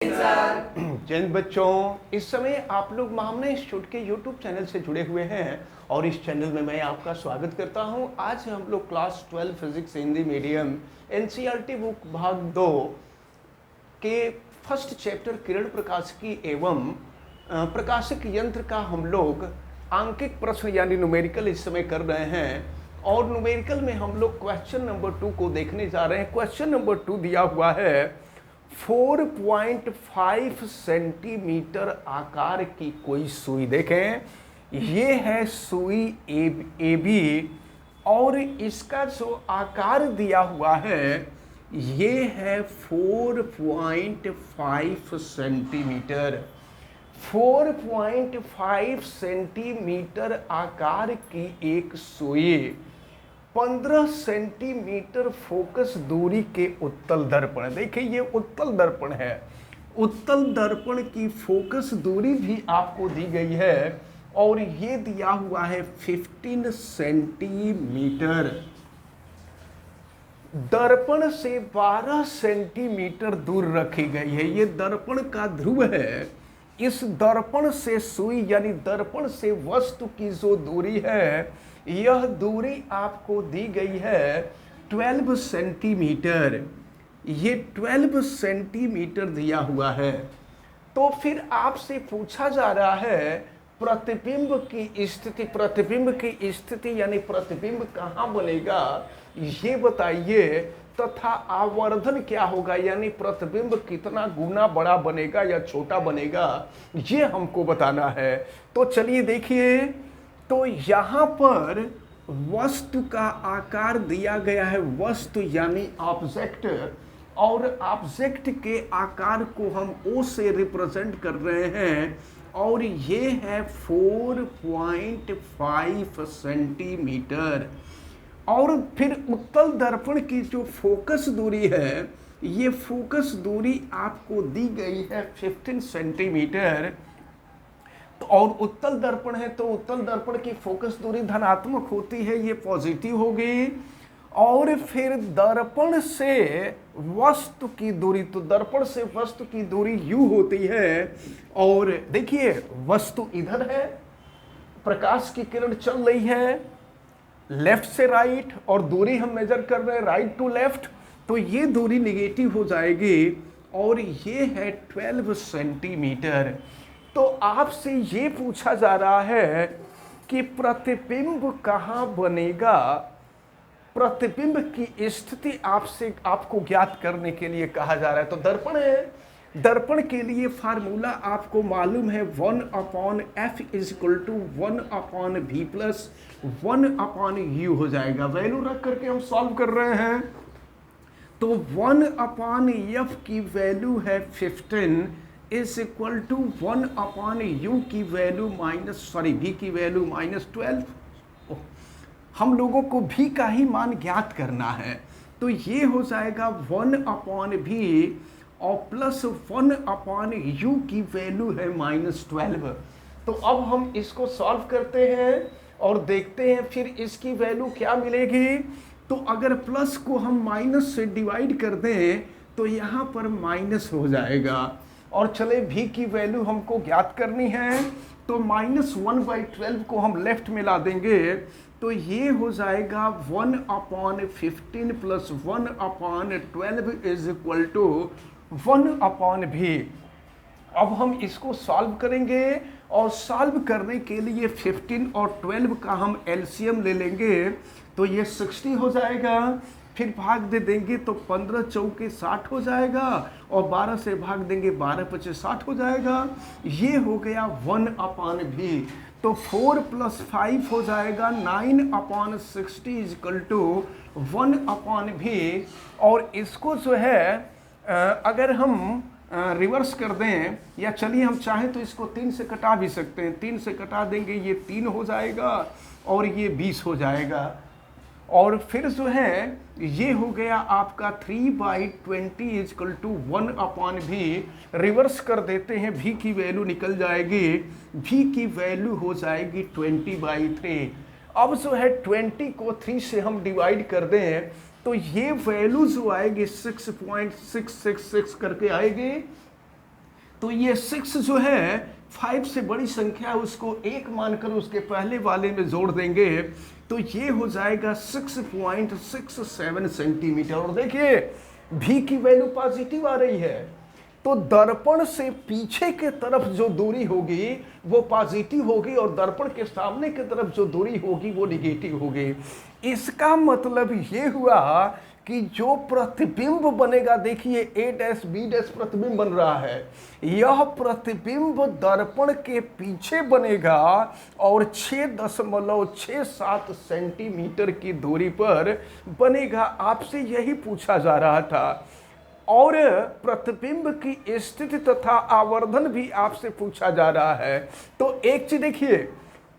जिन बच्चों इस समय आप लोग महामना इंस्टीट्यूट के यूट्यूब चैनल से जुड़े हुए हैं और इस चैनल में मैं आपका स्वागत करता हूं। आज हम लोग class 12 physics Hindi medium NCERT book भाग 2 के फर्स्ट चैप्टर किरण प्रकाशिकी एवं प्रकाशक यंत्र का हम लोग आंकिक प्रश्न यानी न्यूमेरिकल इस समय कर रहे हैं और न्यूमेरिकल में हम लोग क्वेश्चन नंबर 2 को देखने जा रहे हैं। क्वेश्चन नंबर 2 दिया हुआ है 4.5 सेंटीमीटर आकार की कोई सुई। देखें, ये है सुई ए बी और इसका जो आकार दिया हुआ है ये है 4.5 सेंटीमीटर। 4.5 सेंटीमीटर आकार की एक सुई 15 सेंटीमीटर फोकस दूरी के उत्तल दर्पण। देखिए, ये उत्तल दर्पण है। उत्तल दर्पण की फोकस दूरी भी आपको दी गई है और ये दिया हुआ है 15 सेंटीमीटर। दर्पण से 12 सेंटीमीटर दूर रखी गई है। ये दर्पण का ध्रुव है। इस दर्पण से सुई यानी दर्पण से वस्तु की जो दूरी है यह दूरी आपको दी गई है 12 सेंटीमीटर। ये 12 सेंटीमीटर दिया हुआ है। तो फिर आपसे पूछा जा रहा है प्रतिबिंब की स्थिति। प्रतिबिंब की स्थिति यानी प्रतिबिंब कहाँ बनेगा ये बताइए, तथा आवर्धन क्या होगा यानी प्रतिबिंब कितना गुना बड़ा बनेगा या छोटा बनेगा ये हमको बताना है। तो चलिए देखिए, तो यहाँ पर वस्तु का आकार दिया गया है, वस्तु यानी ऑब्जेक्ट, और ऑब्जेक्ट के आकार को हम O से रिप्रेजेंट कर रहे हैं और ये है 4.5 सेंटीमीटर। और फिर उत्तल दर्पण की जो फोकस दूरी है ये फोकस दूरी आपको दी गई है 15 सेंटीमीटर। तो और उत्तल दर्पण है तो उत्तल दर्पण की फोकस दूरी धनात्मक होती है, ये पॉजिटिव होगी। और फिर दर्पण से वस्तु की दूरी, तो दर्पण से वस्तु की दूरी u होती है। और देखिए, वस्तु इधर है, प्रकाश की किरण चल रही है लेफ्ट से राइट और दूरी हम मेजर कर रहे हैं राइट टू लेफ्ट, तो ये दूरी निगेटिव हो जाएगी और ये है 12 सेंटीमीटर। तो आपसे ये पूछा जा रहा है कि प्रतिबिंब कहाँ बनेगा। प्रतिबिंब की स्थिति आपको ज्ञात करने के लिए कहा जा रहा है। तो दर्पण है, दर्पण के लिए फार्मूला आपको मालूम है 1/f = 1/v प्लस 1/u हो जाएगा। वैल्यू रख करके हम सॉल्व कर रहे हैं। तो 1/f की वैल्यू है 15 = 1/u की वैल्यू v की वैल्यू -12। हम लोगों को v का ही मान ज्ञात करना है। तो ये हो जाएगा 1/v और प्लस 1/u की वैल्यू है -12। तो अब हम इसको सॉल्व करते हैं और देखते हैं फिर इसकी वैल्यू क्या मिलेगी। तो अगर प्लस को हम माइनस से डिवाइड कर दें तो यहाँ पर माइनस हो जाएगा। और चले v की वैल्यू हमको ज्ञात करनी है तो -1/12 को हम लेफ्ट में ला देंगे तो ये हो जाएगा 1/15 प्लस 1/12 = 1/v। अब हम इसको सॉल्व करेंगे और सॉल्व करने के लिए 15 और 12 का हम एलसीएम ले लेंगे तो ये 60 हो जाएगा। फिर भाग दे देंगे तो 15 चौके 60 हो जाएगा और 12 से भाग देंगे 12 पचे 60 हो जाएगा। ये हो गया 1/v। तो 4 + 5 हो जाएगा 9/60 = 1/v। और इसको जो है अगर हम रिवर्स कर दें या चलिए हम चाहें तो इसको 3 से कटा भी सकते हैं। 3 से कटा देंगे ये 3 हो जाएगा और ये 20 हो जाएगा। और फिर जो है ये हो गया आपका 3/20 = 1/v। रिवर्स कर देते हैं, v की वैल्यू निकल जाएगी, v की वैल्यू हो जाएगी 20/3। अब जो है 20 को 3 से हम डिवाइड कर दें तो ये वैल्यू जो आएगी 6.666 करके आएगी तो ये 6 जो है 5 से बड़ी संख्या उसको 1 मानकर उसके पहले वाले में जोड़ देंगे तो ये हो जाएगा 6.67 सेंटीमीटर। और देखिए भी की वैल्यू पॉजिटिव आ रही है, तो दर्पण से पीछे के तरफ जो दूरी होगी वो पॉजिटिव होगी और दर्पण के सामने की तरफ जो दूरी होगी वो निगेटिव होगी। इसका मतलब ये हुआ कि जो प्रतिबिंब बनेगा, देखिए A', B' प्रतिबिंब बन रहा है, यह प्रतिबिंब दर्पण के पीछे बनेगा और 6.67 सेंटीमीटर की दूरी पर बनेगा। आपसे यही पूछा जा रहा था। और प्रतिबिंब की स्थिति तथा आवर्धन भी आपसे पूछा जा रहा है। तो एक चीज देखिए,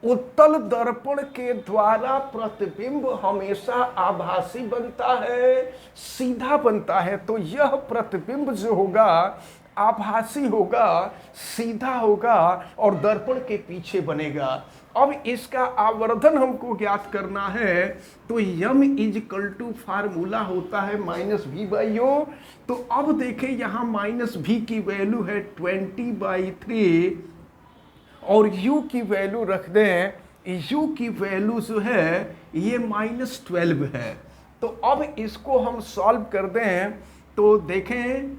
उत्तल दर्पण के द्वारा प्रतिबिंब हमेशा आभासी बनता है, सीधा बनता है। तो यह प्रतिबिंब जो होगा आभासी होगा, सीधा होगा और दर्पण के पीछे बनेगा। अब इसका आवर्धन हमको ज्ञात करना है, तो m इजकल टू फार्मूला होता है -v/o। तो अब देखें यहाँ -v की वैल्यू है 20/3 और u की वैल्यू रख दें, u की वैल्यू जो है ये -12 है। तो अब इसको हम सॉल्व कर दें तो देखें,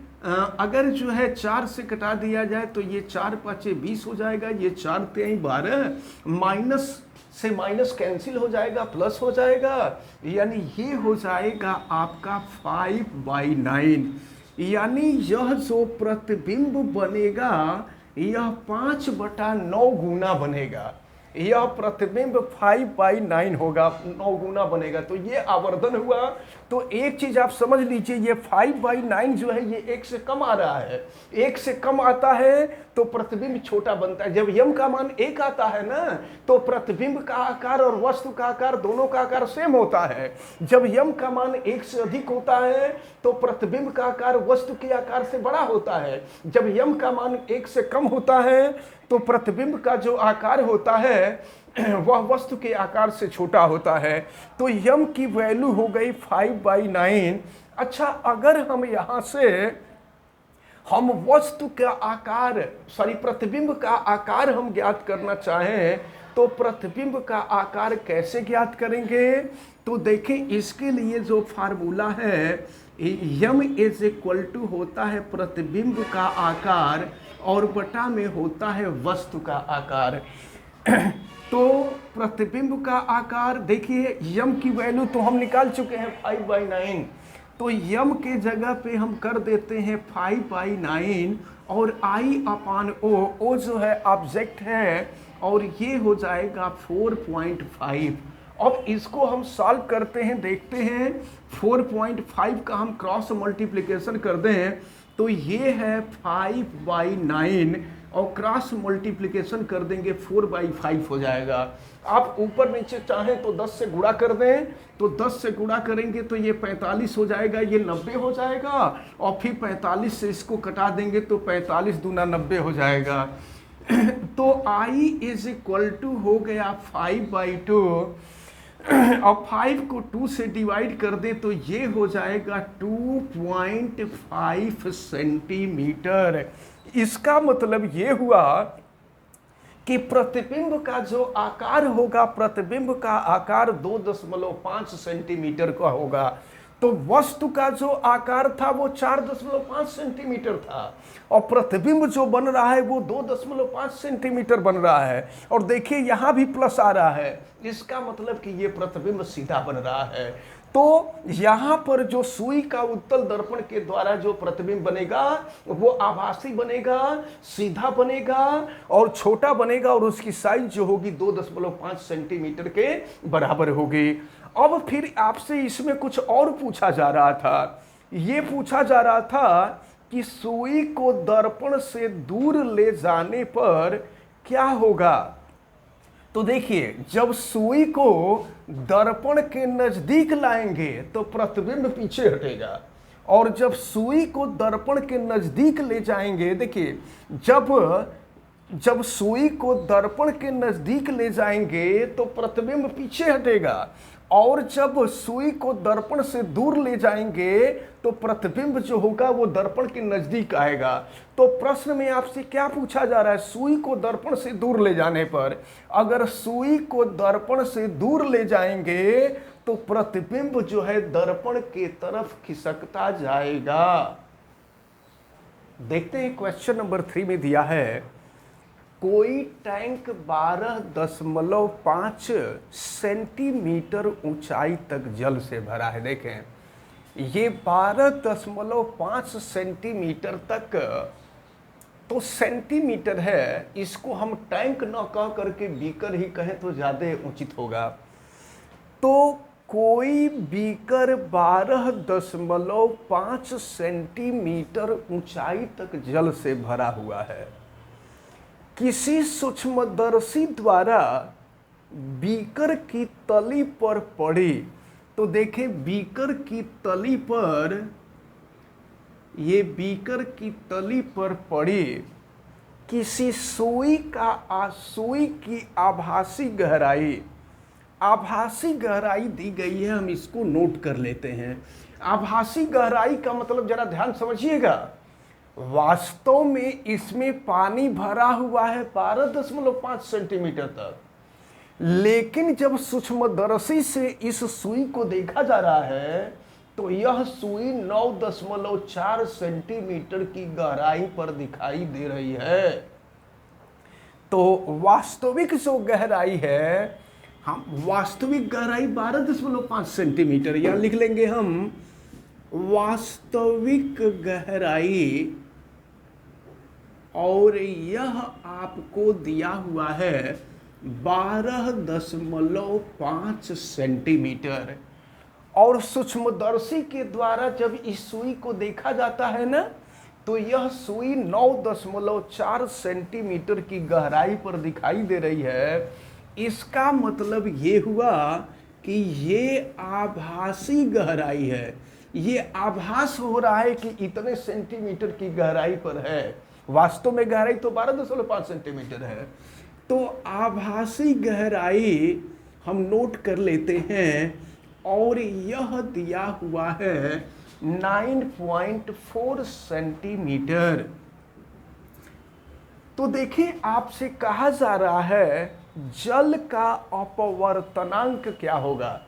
अगर जो है 4 से कटा दिया जाए तो ये 4 × 5 = 20 हो जाएगा, ये 4 × 3 = 12, माइनस से माइनस कैंसिल हो जाएगा, प्लस हो जाएगा, यानी ये हो जाएगा आपका 5/9। यानी यह जो प्रतिबिंब बनेगा यह 5/9 गुना बनेगा। यह प्रतिबिंब 5/9 होगा, 9 गुना बनेगा। तो ये आवर्धन हुआ। तो एक चीज आप समझ लीजिए, ये 5/9 जो है ये 1 से कम आ रहा है। 1 से कम आता है तो प्रतिबिंब छोटा बनता है। जब यम का मान 1 आता है ना तो प्रतिबिंब का आकार और वस्तु का आकार दोनों का आकार सेम होता है। जब यम का मान 1 से अधिक होता है तो प्रतिबिंब का आकार वस्तु के आकार से बड़ा होता है। जब यम का मान 1 से कम होता है तो प्रतिबिंब का जो आकार होता है वह वस्तु के आकार से छोटा होता है। तो यम की वैल्यू हो गई 5/9। अच्छा, अगर हम यहाँ से हम वस्तु का आकार प्रतिबिंब का आकार हम ज्ञात करना चाहें तो प्रतिबिंब का आकार कैसे ज्ञात करेंगे? तो देखें, इसके लिए जो फार्मूला है यम = होता है प्रतिबिंब का आकार और बटा में होता है वस्तु का आकार। तो प्रतिबिंब का आकार देखिए, यम की वैल्यू तो हम निकाल चुके हैं 5/9, तो यम के जगह पे हम कर देते हैं 5/9 और I/O, O जो है ऑब्जेक्ट है और ये हो जाएगा 4.5। अब इसको हम सॉल्व करते हैं, देखते हैं 4.5 का हम क्रॉस मल्टीप्लिकेशन कर दें तो ये है 5/9 और क्रॉस मल्टीप्लिकेशन कर देंगे 4/5 हो जाएगा। आप ऊपर नीचे चाहें तो 10 से गुणा कर दें, तो 10 से गुणा करेंगे तो ये 45 हो जाएगा, ये 90 हो जाएगा और फिर 45 से इसको कटा देंगे तो 45 दूना 90 हो जाएगा। तो I= हो गया 5/2 और 5 को 2 से डिवाइड कर दे तो ये हो जाएगा 2.5 सेंटीमीटर। इसका मतलब ये हुआ कि प्रतिबिंब का जो आकार होगा, प्रतिबिंब का आकार 2.5 सेंटीमीटर का होगा। तो वस्तु का जो आकार था वो 4.5 सेंटीमीटर था और प्रतिबिंब जो बन रहा है वो 2.5 सेंटीमीटर बन रहा है। और देखिए यहाँ भी प्लस आ रहा है, इसका मतलब कि ये प्रतिबिंब सीधा बन रहा है। तो यहाँ पर जो सुई का उत्तल दर्पण के द्वारा जो प्रतिबिंब बनेगा वो आभासी बनेगा, सीधा बनेगा और छोटा बनेगा और उसकी साइज जो होगी 2.5 सेंटीमीटर के बराबर होगी। अब फिर आपसे इसमें कुछ और पूछा जा रहा था। ये पूछा जा रहा था कि सुई को दर्पण से दूर ले जाने पर क्या होगा। तो देखिए, जब सुई को दर्पण के नजदीक लाएंगे तो प्रतिबिंब पीछे हटेगा और जब सुई को दर्पण के नजदीक ले जाएंगे, देखिए जब सुई को दर्पण के नजदीक ले जाएंगे तो प्रतिबिंब पीछे हटेगा और जब सुई को दर्पण से दूर ले जाएंगे तो प्रतिबिंब जो होगा वो दर्पण के नजदीक आएगा। तो प्रश्न में आपसे क्या पूछा जा रहा है, सुई को दर्पण से दूर ले जाने पर, अगर सुई को दर्पण से दूर ले जाएंगे तो प्रतिबिंब जो है दर्पण के तरफ खिसकता जाएगा। देखते हैं क्वेश्चन नंबर 3 में दिया है, कोई टैंक 12.5 सेंटीमीटर ऊंचाई तक जल से भरा है। देखें ये 12.5 सेंटीमीटर तक तो सेंटीमीटर है, इसको हम टैंक न कह करके बीकर ही कहें तो ज़्यादा उचित होगा। तो कोई बीकर 12.5 सेंटीमीटर ऊंचाई तक जल से भरा हुआ है। किसी सूक्ष्मदर्शी द्वारा बीकर की तली पर पड़ी, तो देखें बीकर की तली पर, ये बीकर की तली पर पड़ी किसी सुई की आभासी गहराई, आभासी गहराई दी गई है, हम इसको नोट कर लेते हैं। आभासी गहराई का मतलब जरा ध्यान समझिएगा, वास्तव में इसमें पानी भरा हुआ है 12.5 सेंटीमीटर तक, लेकिन जब सूक्ष्मदर्शी से इस सुई को देखा जा रहा है तो यह सुई 9.4 सेंटीमीटर की गहराई पर दिखाई दे रही है। तो वास्तविक जो गहराई है, हम वास्तविक गहराई 12.5 सेंटीमीटर, यहां लिख लेंगे हम वास्तविक गहराई, और यह आपको दिया हुआ है 12.5 सेंटीमीटर। और सूक्ष्मदर्शी के द्वारा जब इस सुई को देखा जाता है ना, तो यह सुई 9.4 सेंटीमीटर की गहराई पर दिखाई दे रही है। इसका मतलब ये हुआ कि ये आभासी गहराई है, ये आभास हो रहा है कि इतने सेंटीमीटर की गहराई पर है, वास्तव में गहराई तो 12.5 सेंटीमीटर है। तो आभासी गहराई हम नोट कर लेते हैं, और यह दिया हुआ है 9.4 सेंटीमीटर। तो देखिए आपसे कहा जा रहा है जल का अपवर्तनांक क्या होगा।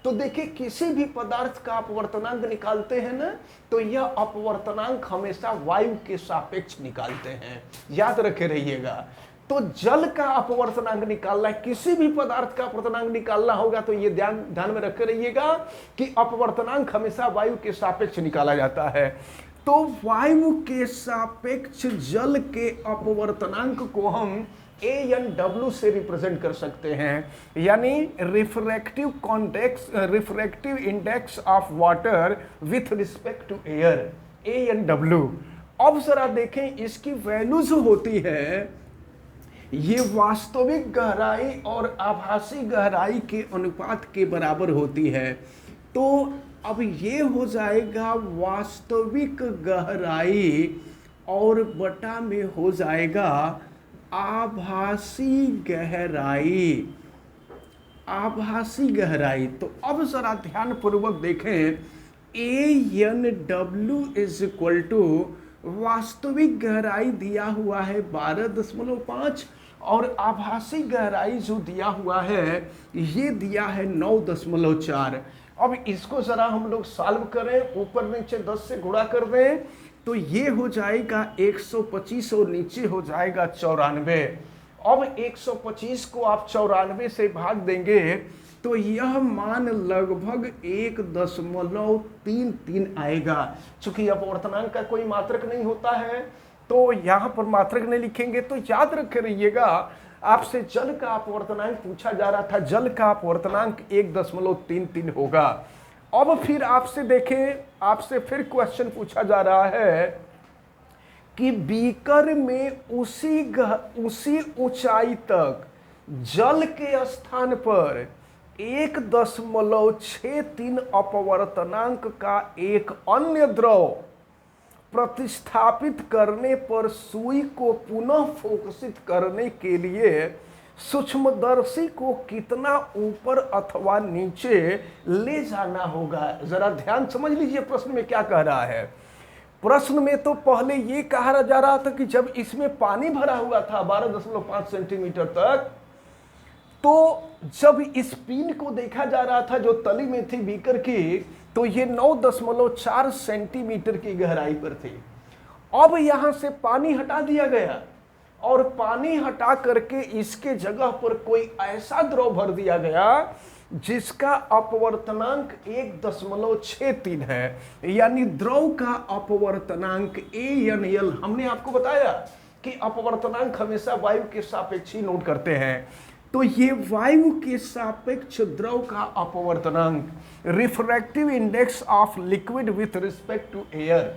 तो देखिए किसी भी पदार्थ का अपवर्तनांक निकालते हैं ना, तो यह अपवर्तनांक हमेशा वायु के सापेक्ष निकालते हैं, याद रखे रहिएगा। तो जल का अपवर्तनांक निकालना है, किसी भी पदार्थ का अपवर्तनांक निकालना होगा तो ये ध्यान में रखे रहिएगा कि अपवर्तनांक हमेशा वायु के सापेक्ष निकाला जाता है। तो वायु के सापेक्ष जल के अपवर्तनांक को हम ANW से रिप्रेजेंट कर सकते हैं, यानी refractive index of water with respect to air, ANW। अब जरा देखें इसकी वैल्यू जो होती है, ये वास्तविक गहराई और आभासी गहराई के अनुपात के बराबर होती है। तो अब ये हो जाएगा वास्तविक गहराई और बटा में हो जाएगा आभासी गहराई, आभासी गहराई। तो अब जरा ध्यान पूर्वक देखें, ANW इज इक्वल टू वास्तविक गहराई दिया हुआ है 12.5 और आभासी गहराई जो दिया हुआ है ये दिया है 9.4। अब इसको जरा हम लोग सॉल्व करें, ऊपर नीचे 10 से गुणा कर दें तो ये हो जाएगा 125 और नीचे हो जाएगा 94। अब 125 को आप 94 से भाग देंगे तो यह मान लगभग 1.33 आएगा। चूंकि अपवर्तनांक का कोई मात्रक नहीं होता है तो यहाँ पर मात्रक नहीं लिखेंगे। तो याद रखे रहिएगा, आपसे जल का अपवर्तनांक पूछा जा रहा था, जल का अपवर्तनांक 1.33 होगा। अब फिर आपसे देखें, आपसे फिर क्वेश्चन पूछा जा रहा है कि बीकर में उसी ऊंचाई तक जल के स्थान पर 1.63 अपवर्तनांक का एक अन्य द्रव प्रतिस्थापित करने पर सुई को पुनः फोकसित करने के लिए सूक्ष्मदर्शी को कितना ऊपर अथवा नीचे ले जाना होगा। जरा ध्यान समझ लीजिए प्रश्न में क्या कह रहा है। प्रश्न में तो पहले ये कहा जा रहा था कि जब इसमें पानी भरा हुआ था 12.5 सेंटीमीटर तक, तो जब इस पिन को देखा जा रहा था जो तली में थी बीकर की, तो ये 9.4 सेंटीमीटर की गहराई पर थी। अब यहां से पानी हटा दिया गया और पानी हटा करके इसके जगह पर कोई ऐसा द्रव भर दिया गया जिसका अपवर्तनांक 1.63 है, यानी द्रव का अपवर्तनांक ANL। हमने आपको बताया कि अपवर्तनांक हमेशा वायु के सापेक्ष ही नोट करते हैं, तो ये वायु के सापेक्ष द्रव का अपवर्तनांक, refractive index of liquid with respect to air,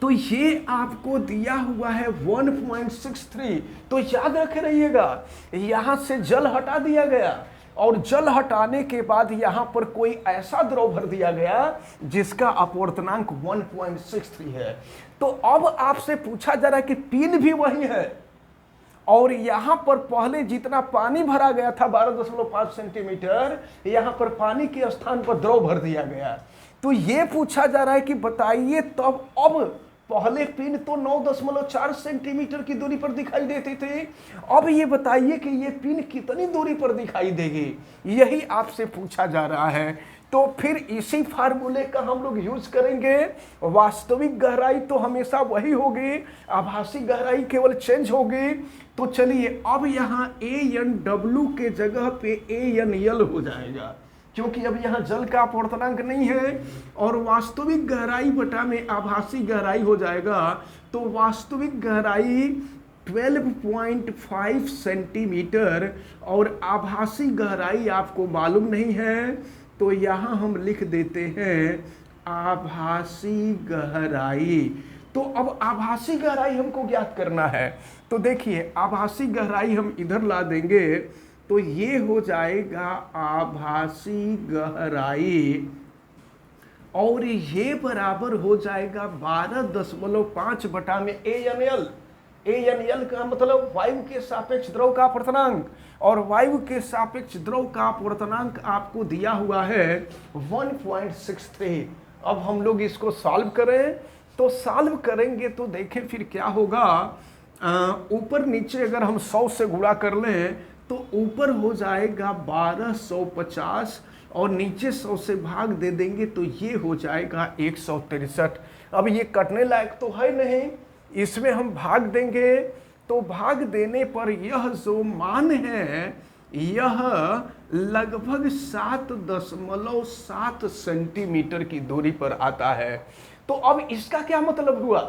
तो ये आपको दिया हुआ है 1.63। तो याद रखे रहिएगा, यहां से जल हटा दिया गया और जल हटाने के बाद यहां पर कोई ऐसा द्रव भर दिया गया जिसका अपवर्तनांक 1.63 है। तो अब आपसे पूछा जा रहा है कि पिन भी वही है और यहां पर पहले जितना पानी भरा गया था 12.5 सेंटीमीटर, यहां पर पानी के स्थान पर द्रव भर दिया गया। तो ये पूछा जा रहा है कि बताइए तब अब पहले पिन तो 9.4 सेंटीमीटर की दूरी पर दिखाई देते थे, अब ये बताइए कि ये पिन कितनी दूरी पर दिखाई देगी, यही आपसे पूछा जा रहा है। तो फिर इसी फार्मूले का हम लोग यूज करेंगे। वास्तविक गहराई तो हमेशा वही होगी, आभासी गहराई केवल चेंज होगी। तो चलिए अब यहाँ ANW के जगह पे ANL हो जाएगा, क्योंकि अब यहाँ जल का अपवर्तनांक नहीं है और वास्तविक गहराई बटा में आभासी गहराई हो जाएगा। तो वास्तविक गहराई 12.5 सेंटीमीटर और आभासी गहराई आपको मालूम नहीं है, तो यहाँ हम लिख देते हैं आभासी गहराई। तो अब आभासी गहराई हमको ज्ञात करना है, तो देखिए आभासी गहराई हम इधर ला देंगे, तो ये हो जाएगा आभासी गहराई और ये बराबर हो जाएगा 12.5 बटा में ANL। ANL का मतलब वायु के सापेक्ष द्रव का अपवर्तनांक, और वायु के सापेक्ष द्रव का अपवर्तनांक आपको दिया हुआ है 1.63। अब हम लोग इसको सॉल्व करें, तो सॉल्व करेंगे तो देखें फिर क्या होगा। ऊपर नीचे अगर हम 100 से गुणा कर लें तो ऊपर हो जाएगा 1250 और नीचे 100 से भाग दे देंगे तो ये हो जाएगा 163। अब ये कटने लायक तो है नहीं, इसमें हम भाग देंगे, तो भाग देने पर यह जो मान है यह लगभग 7.7 सेंटीमीटर की दूरी पर आता है। तो अब इसका क्या मतलब हुआ,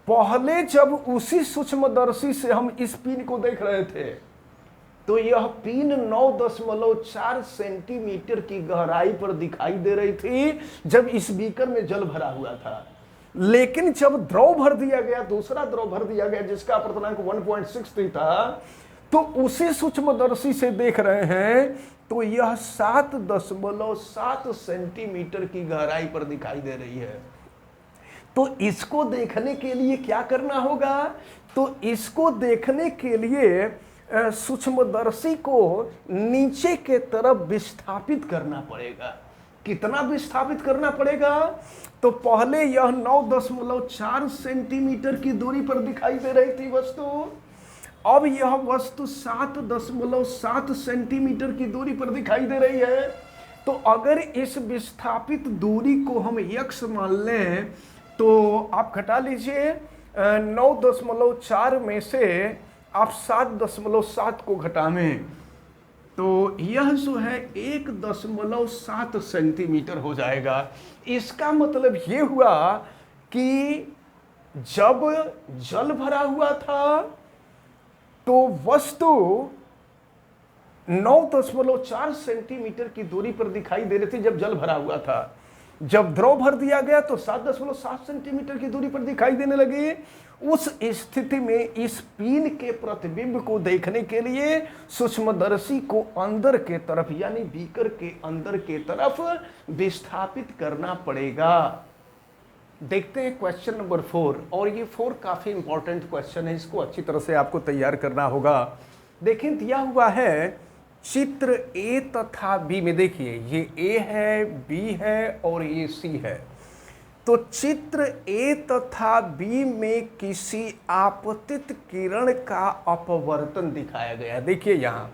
पहले जब उसी सूक्ष्मदर्शी से हम इस पिन को देख रहे थे तो यह पिन 9.4 सेंटीमीटर की गहराई पर दिखाई दे रही थी जब इस बीकर में जल भरा हुआ था, लेकिन जब द्रव भर दिया गया, दूसरा द्रव भर दिया गया जिसका अपवर्तनांक 1.63 था, तो उसी सूक्ष्मदर्शी से देख रहे हैं तो यह 7.7 सेंटीमीटर की गहराई पर दिखाई दे रही है। तो इसको देखने के लिए क्या करना होगा, तो इसको देखने के लिए सूक्ष्मदर्शी को नीचे के तरफ विस्थापित करना पड़ेगा। कितना विस्थापित करना पड़ेगा, तो पहले यह 9.4 सेंटीमीटर की दूरी पर दिखाई दे रही थी वस्तु, अब यह वस्तु 7.7 सेंटीमीटर की दूरी पर दिखाई दे रही है। तो अगर इस विस्थापित दूरी को हम x मान लें तो आप घटा लीजिए, 9.4 में से आप 7.7 को घटावें तो यह जो है 1.7 सेंटीमीटर हो जाएगा। इसका मतलब ये हुआ कि जब जल भरा हुआ था तो वस्तु 9.4 सेंटीमीटर की दूरी पर दिखाई दे रही थी जब जल भरा हुआ था। जब द्रव भर दिया गया तो 7.7 सेंटीमीटर की दूरी पर दिखाई देने लगी। उस स्थिति में इस पिन के प्रतिबिंब को देखने के लिए सूक्ष्मदर्शी को अंदर के तरफ यानी बीकर के अंदर के तरफ विस्थापित करना पड़ेगा। देखते हैं क्वेश्चन नंबर 4, और ये 4 काफी इंपॉर्टेंट क्वेश्चन है, इसको अच्छी तरह से आपको तैयार करना होगा। देखिए दिया हुआ है चित्र ए तथा बी में, देखिए ये ए है, बी है और ये सी है। तो चित्र ए तथा बी में किसी आपतित किरण का अपवर्तन दिखाया गया है। देखिए यहाँ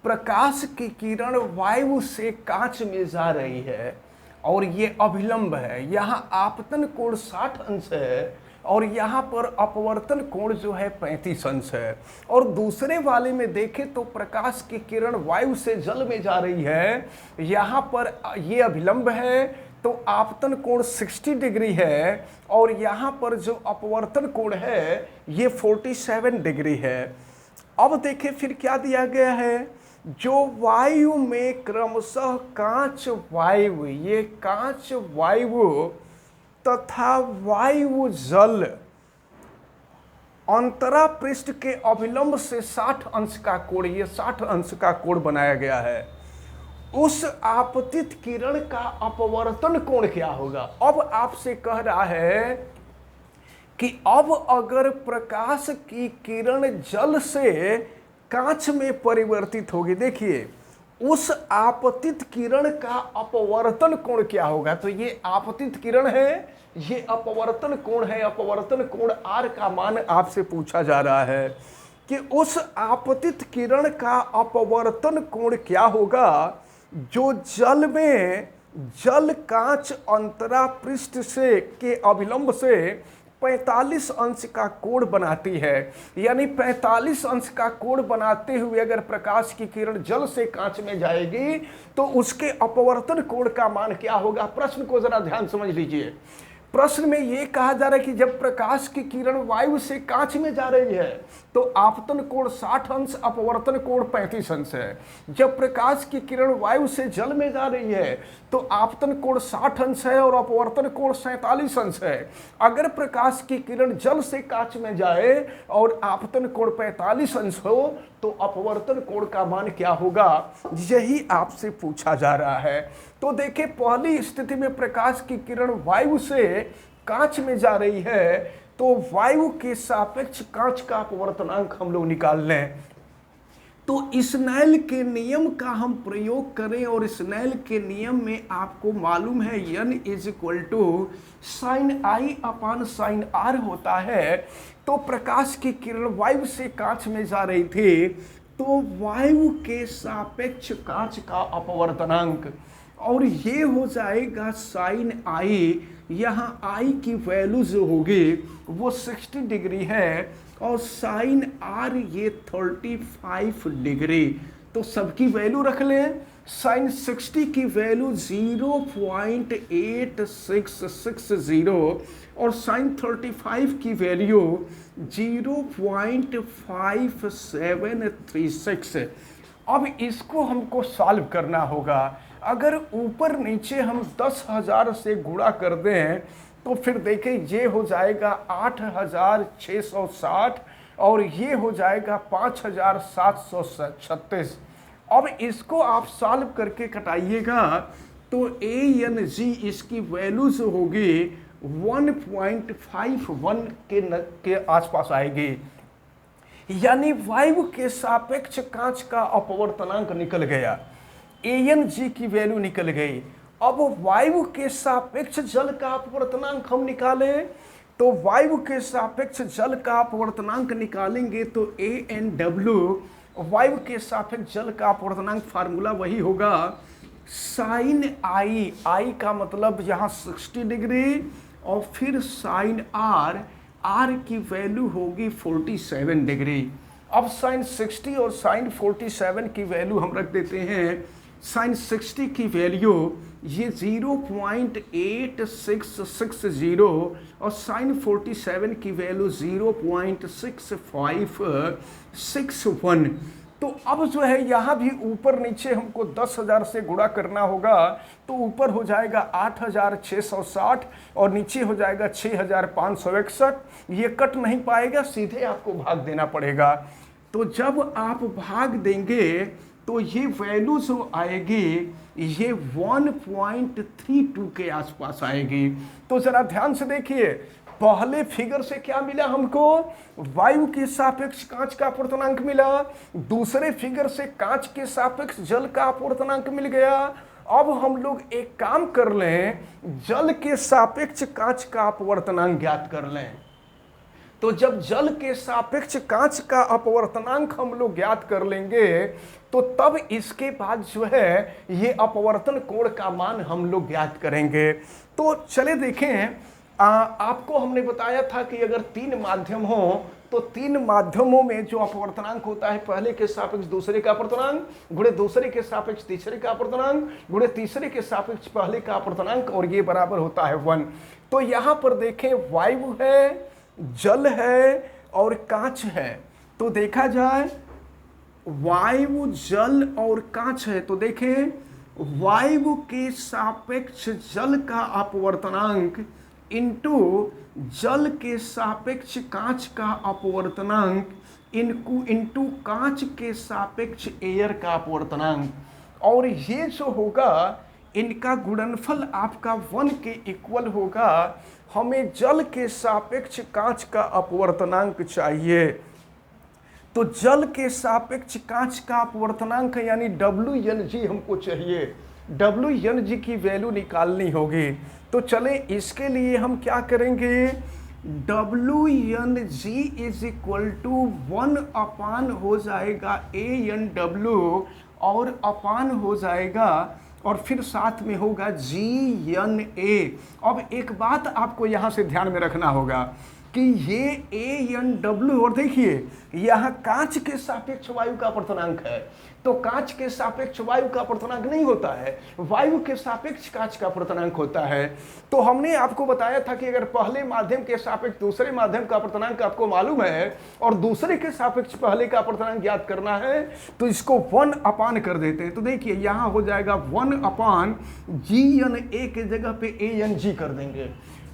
प्रकाश की किरण वायु से कांच में जा रही है और ये अभिलंब है। यहाँ आपतन कोण 60 अंश है और यहाँ पर अपवर्तन कोण जो है 35 अंश है। और दूसरे वाले में देखें तो प्रकाश की किरण वायु से जल में जा रही है, यहाँ पर ये अभिलंब है तो आपतन कोण 60 डिग्री है और यहाँ पर जो अपवर्तन कोण है ये 47 डिग्री है। अब देखिए फिर क्या दिया गया है, जो वायु में क्रमशः कांच वायु, ये कांच वायु तथा वायु जल अंतरा पृष्ठ के अभिलंब से 60 अंश का कोण, ये 60 अंश का कोण बनाया गया है। उस आपतित किरण का अपवर्तन कोण क्या होगा। अब आपसे कह रहा है कि अब अगर प्रकाश की किरण जल से कांच में परिवर्तित होगी, देखिए उस आपतित किरण का अपवर्तन कोण क्या होगा। तो ये आपतित किरण है, ये अपवर्तन कोण है। अपवर्तन कोण R का मान आपसे पूछा जा रहा है कि उस आपतित किरण का अपवर्तन कोण क्या होगा जो जल में जल कांच अंतरा पृष्ठ से के अभिलंब से 45 अंश का कोण बनाती है। यानी 45 अंश का कोण बनाते हुए अगर प्रकाश की किरण जल से कांच में जाएगी तो उसके अपवर्तन कोण का मान क्या होगा। प्रश्न को जरा ध्यान समझ लीजिए। प्रश्न में यह कहा जा रहा है कि जब प्रकाश की किरण वायु से कांच में जा रही है तो आपतन कोण 60 अंश, अपवर्तन कोण 35 अंश है। जब प्रकाश की किरण वायु से जल में जा रही है तो आपतन कोण 60 अंश है और अपवर्तन कोण 47 अंश है। अगर प्रकाश की किरण जल से कांच में जाए और आपतन कोण 45 अंश हो तो अपवर्तन कोण का मान क्या होगा, यही आपसे पूछा जा रहा है। तो देखिए पहली स्थिति में प्रकाश की किरण वायु से कांच में जा रही है तो वायु के सापेक्ष कांच का अपवर्तनांक हम लोग निकाल लें। तो स्नेल के नियम का हम प्रयोग करें और स्नेल के नियम में आपको मालूम है n = sin I upon sin R होता है। तो प्रकाश की किरण वायु से कांच में जा रही थी तो वायु के सापेक्ष कांच का अपवर्तनांक और ये हो जाएगा sin I। यहाँ I की वैल्यू जो होगी वो 60 डिग्री है और sin R ये 35 डिग्री। तो सबकी वैल्यू रख लें। sin 60 की वैल्यू 0.8660 और sin 35 की वैल्यू 0.5736। अब इसको हमको सॉल्व करना होगा। अगर ऊपर नीचे हम 10,000 से गुणा कर दें तो फिर देखें ये हो जाएगा 8,660 और ये हो जाएगा 5,736। अब इसको आप सॉल्व करके कटाइएगा तो ANG इसकी वैल्यू जो होगी 1.51 के आसपास आएगी। यानी वायु के सापेक्ष कांच का अपवर्तनांक निकल गया, ANG की वैल्यू निकल गई। अब वायु के सापेक्ष जल का अपवर्तनांक हम निकालें तो वायु के सापेक्ष जल का अपवर्तनांक निकालेंगे तो ANW वायु के सापेक्ष जल का अपवर्तनांक फार्मूला वही होगा sin I का मतलब यहाँ 60 डिग्री और फिर sin R की वैल्यू होगी 47 डिग्री। अब sin 60 और sin 47 की वैल्यू हम रख देते हैं। sin 60 की वैल्यू ये 0.8660 और sin 47 की वैल्यू 0.6561। तो अब जो है यहाँ भी ऊपर नीचे हमको 10,000 से गुणा करना होगा तो ऊपर हो जाएगा 8,660 और नीचे हो जाएगा 6,561। ये कट नहीं पाएगा, सीधे आपको भाग देना पड़ेगा। तो जब आप भाग देंगे तो ये वैल्यू जो आएगी ये 1.32 के आसपास आएगी। तो जरा ध्यान से देखिए पहले फिगर से क्या मिला हमको, वायु के सापेक्ष कांच का अपवर्तनांक मिला, दूसरे फिगर से कांच के सापेक्ष जल का अपवर्तनांक मिल गया। अब हम लोग एक काम कर लें, जल के सापेक्ष कांच का अपवर्तनांक ज्ञात कर लें। तो जब जल के सापेक्ष कांच का अपवर्तनांक हम लोग ज्ञात कर लेंगे तो तब इसके बाद जो है ये अपवर्तन कोण का मान हम लोग ज्ञात करेंगे। तो चले देखें, आपको हमने बताया था कि अगर तीन माध्यम हो तो तीन माध्यमों में जो अपवर्तनांक होता है, पहले के सापेक्ष दूसरे का अपवर्तनांक गुणे दूसरे के सापेक्ष तीसरे का अपवर्तनांक गुणे तीसरे के सापेक्ष पहले का अपवर्तनांक, और ये बराबर होता है 1। तो यहां पर देखें, वायु है, जल है और कांच है। तो देखा जाए वायु, जल और कांच है, तो देखें वायु के सापेक्ष जल का अपवर्तनांक इनटू जल के सापेक्ष कांच का अपवर्तनांक इनटू कांच के सापेक्ष एयर का अपवर्तनांक, और ये जो होगा इनका गुणनफल आपका 1 के इक्वल होगा। हमें जल के सापेक्ष कांच का अपवर्तनांक चाहिए, तो जल के सापेक्ष कांच का अपवर्तनांक यानी WNG हमको चाहिए। WNG की वैल्यू निकालनी होगी। तो चले इसके लिए हम क्या करेंगे, WNG इज इक्वल टू 1 अपान हो जाएगा ANW और अपान हो जाएगा और फिर साथ में होगा GNA। अब एक बात आपको यहाँ से ध्यान में रखना होगा कि ये ANW, और देखिए यहाँ कांच के सापेक्ष वायु का अपवर्तनांक है, तो कांच के सापेक्ष वायु का अपवर्तनांक नहीं होता है, वायु के सापेक्ष कांच का अपवर्तनांक होता है। तो हमने आपको बताया था कि अगर पहले माध्यम के सापेक्ष दूसरे माध्यम का अपवर्तनांक आपको मालूम है और दूसरे के सापेक्ष पहले का अपवर्तनांक ज्ञात करना है तो इसको 1 अपान कर देते हैं। तो देखिए यहाँ हो जाएगा 1 अपान GNA के जगह पे ANG कर देंगे,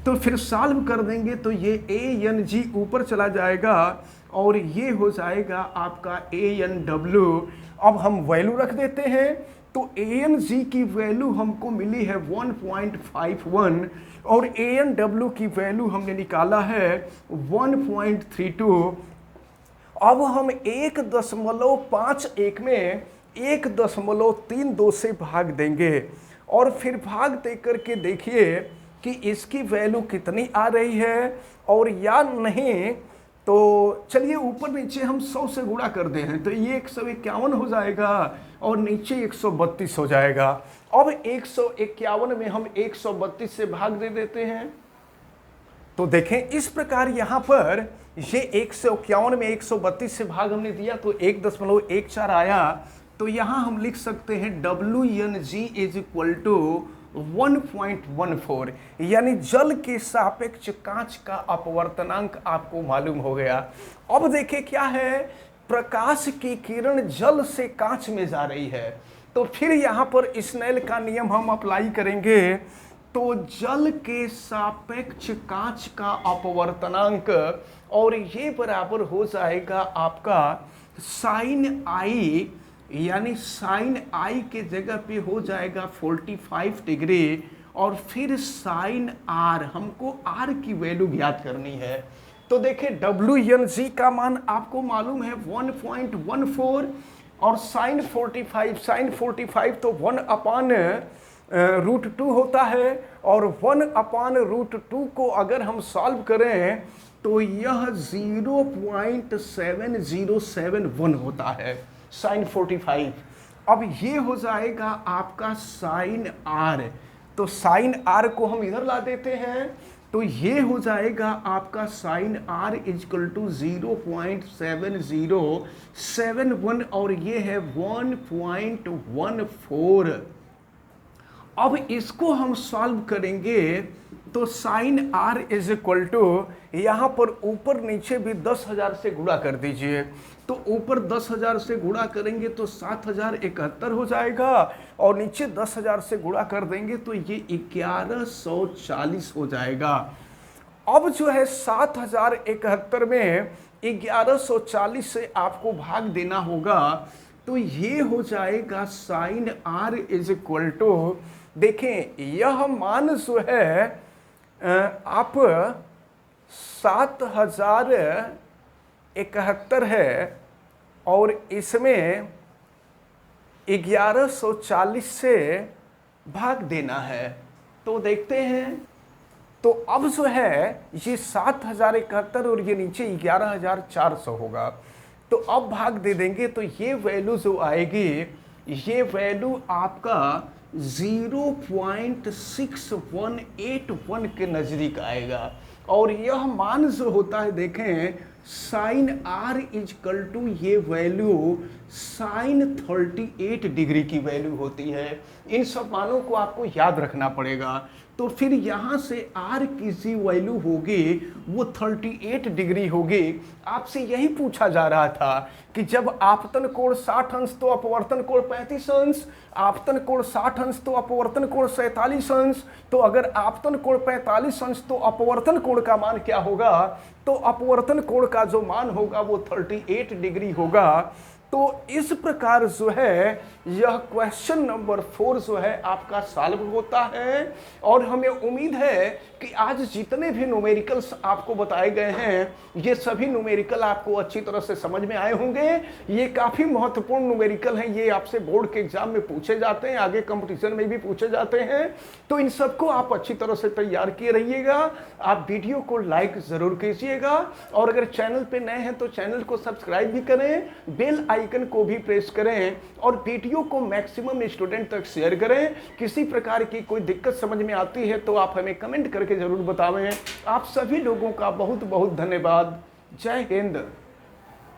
तो फिर सॉल्व कर देंगे तो ये ANG ऊपर चला जाएगा और ये हो जाएगा आपका ANW। अब हम वैल्यू रख देते हैं, तो ANG की वैल्यू हमको मिली है 1.51 और ANW की वैल्यू हमने निकाला है 1.32। अब हम 1.51 में 1.32 से भाग देंगे और फिर भाग दे करके देखिए कि इसकी वैल्यू कितनी आ रही है और या नहीं। तो चलिए ऊपर नीचे हम 100 से गुणा कर दे हैं, तो ये 151 हो जाएगा और नीचे 132 हो जाएगा। अब 151 में हम 132 से भाग दे देते हैं, तो देखें इस प्रकार यहाँ पर ये 151 में 132 से भाग हमने दिया तो 1.14 आया। तो यहाँ हम लिख सकते हैं WNG इज इक्वल टू 1.14, यानी जल के सापेक्ष कांच का अपवर्तनांक आपको मालूम हो गया। अब देखें क्या है, प्रकाश की किरण जल से कांच में जा रही है, तो फिर यहाँ पर स्नेल का नियम हम अप्लाई करेंगे। तो जल के सापेक्ष कांच का अपवर्तनांक और ये बराबर हो जाएगा आपका साइन आई, यानी साइन आई के जगह पे हो जाएगा 45 डिग्री और फिर साइन आर, हमको आर की वैल्यू ज्ञात करनी है। तो देखिए WNG का मान आपको मालूम है 1.14 और साइन 45 तो 1 अपान √2 होता है और 1 अपान √2 को अगर हम सॉल्व करें तो यह 0.7071 होता है साइन 45। अब ये हो जाएगा आपका साइन आर, तो साइन आर को हम इधर ला देते हैं, तो ये हो जाएगा आपका साइन आर इजकल टू 0.7071 और ये है 1.14। अब इसको हम सॉल्व करेंगे तो sine r is equal to, यहाँ पर ऊपर नीचे भी 10,000 से गुणा कर दीजिए, तो ऊपर 10,000 से गुणा करेंगे तो 7,071 हो जाएगा और नीचे 10,000 से गुणा कर देंगे तो ये 1140 हो जाएगा। अब जो है 7,071 में 1140 से आपको भाग देना होगा, तो ये हो जाएगा sine r is equal to, देखें यह मान जो है आप 7071 है और इसमें 1140 से भाग देना है। तो देखते हैं, तो अब जो है ये 7071 और ये नीचे 11400 होगा। तो अब भाग दे देंगे तो ये वैल्यू जो आएगी, ये वैल्यू आपका 0.6181 के नज़दीक आएगा। और यह मान जो होता है, देखें, साइन r इजकल टू ये वैल्यू साइन 38 डिग्री की वैल्यू होती है। इन सब मानों को आपको याद रखना पड़ेगा। तो फिर यहाँ से r की जी वैल्यू होगी वो 38 डिग्री होगी। आपसे यही पूछा जा रहा था कि जब आपतन कोण 60 अंश तो अपवर्तन कोण 35 अंश, आपतन कोण 60 अंश तो अपवर्तन कोण 47 अंश, तो अगर आपतन कोण 45 अंश तो अपवर्तन कोण का मान क्या होगा? तो अपवर्तन कोण का जो मान होगा वो 38 डिग्री होगा। तो इस प्रकार जो है यह क्वेश्चन नंबर 4 जो है आपका सॉल्व होता है। और हमें उम्मीद है कि आज जितने भी न्यूमेरिकल्स आपको बताए गए हैं, ये सभी न्यूमेरिकल आपको अच्छी तरह से समझ में आए होंगे। ये काफ़ी महत्वपूर्ण न्यूमेरिकल हैं, ये आपसे बोर्ड के एग्जाम में पूछे जाते हैं, आगे कंपटीशन में भी पूछे जाते हैं। तो इन सबको आप अच्छी तरह से तैयार किए रहिएगा। आप वीडियो को लाइक ज़रूर कीजिएगा और अगर चैनल पे नए हैं तो चैनल को सब्सक्राइब भी करें, बेल आइकन को भी प्रेस करें और वीडियो को मैक्सिमम स्टूडेंट तक शेयर करें। किसी प्रकार की कोई दिक्कत समझ में आती है तो आप हमें कमेंट करके जरूर बतावें। आप सभी लोगों का बहुत बहुत धन्यवाद। जय हिंद।